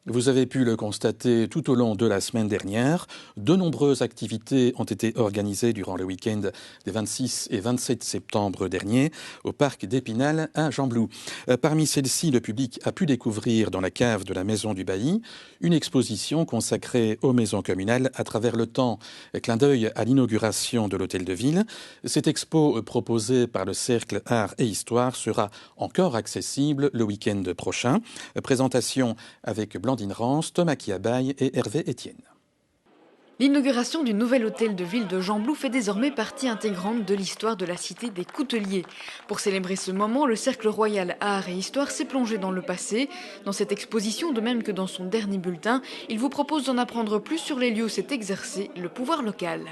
Vous avez pu le constater tout au long de la semaine dernière. De nombreuses activités ont été organisées durant le week-end des 26 et 27 septembre dernier au parc d'Épinal à Gembloux. Parmi celles-ci, le public a pu découvrir dans la cave de la Maison du Bailly une exposition consacrée aux maisons communales à travers le temps. Clin d'œil à l'inauguration de l'hôtel de ville. Cette expo proposée par le Cercle Art et Histoire sera encore accessible le week-end prochain. Présentation avec Blandine Rance, Thomas Kiabaye et Hervé Etienne. L'inauguration du nouvel hôtel de ville de Gembloux fait désormais partie intégrante de l'histoire de la cité des Couteliers. Pour célébrer ce moment, le Cercle Royal Art et Histoire s'est plongé dans le passé. Dans cette exposition, de même que dans son dernier bulletin, il vous propose d'en apprendre plus sur les lieux où s'est exercé le pouvoir local.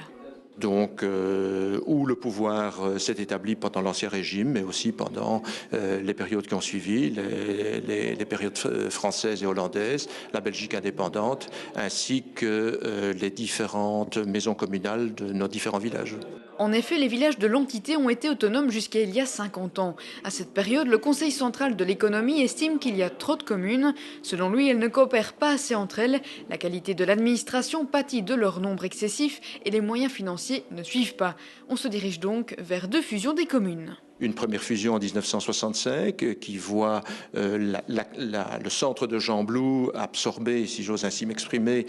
Donc, où le pouvoir s'est établi pendant l'Ancien Régime, mais aussi pendant les périodes qui ont suivi, les périodes françaises et hollandaises, la Belgique indépendante, ainsi que les différentes maisons communales de nos différents villages. En effet, les villages de l'entité ont été autonomes jusqu'à il y a 50 ans. À cette période, le Conseil central de l'économie estime qu'il y a trop de communes. Selon lui, elles ne coopèrent pas assez entre elles. La qualité de l'administration pâtit de leur nombre excessif et les moyens financiers ne suivent pas. On se dirige donc vers deux fusions des communes. Une première fusion en 1965 qui voit le centre de Gembloux absorber, si j'ose ainsi m'exprimer,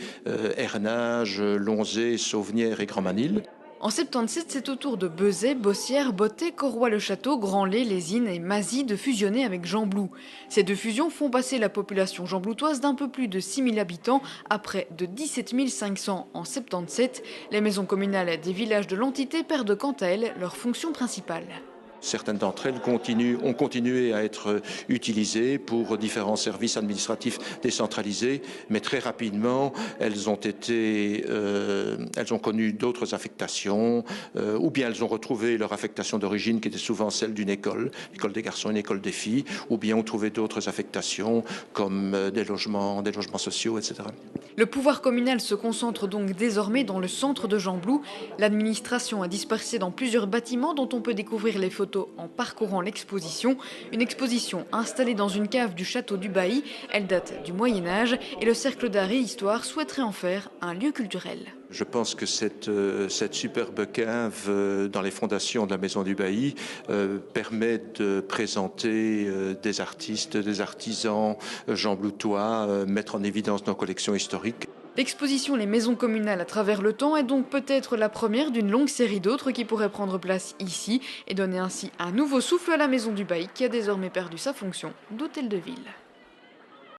Hernage, Lonzé, Sauvenière et Grand-Manille. En 77, c'est au tour de Bezet, Bossière, Bottet, Corroy-le-Château, Grand-Lay, Lésine et Mazy de fusionner avec Gembloux. Ces deux fusions font passer la population gembloutoise d'un peu plus de 6 000 habitants à près de 17 500 en 77. Les maisons communales des villages de l'entité perdent quant à elles leur fonction principale. Certaines d'entre elles ont continué à être utilisées pour différents services administratifs décentralisés, mais très rapidement, elles ont connu d'autres affectations, ou bien elles ont retrouvé leur affectation d'origine qui était souvent celle d'une école des garçons, une école des filles, ou bien ont trouvé d'autres affectations comme des logements sociaux, etc. Le pouvoir communal se concentre donc désormais dans le centre de Gembloux. L'administration a dispersé dans plusieurs bâtiments dont on peut découvrir les photos en parcourant l'exposition. Une exposition installée dans une cave du château du Bailly. Elle date du Moyen-Âge et le Cercle d'Art et Histoire souhaiterait en faire un lieu culturel. Je pense que cette superbe cave dans les fondations de la Maison du Bailly permet de présenter des artistes, des artisans gembloutois, mettre en évidence nos collections historiques. L'exposition Les maisons communales à travers le temps est donc peut-être la première d'une longue série d'autres qui pourraient prendre place ici et donner ainsi un nouveau souffle à la Maison du Bailly qui a désormais perdu sa fonction d'hôtel de ville.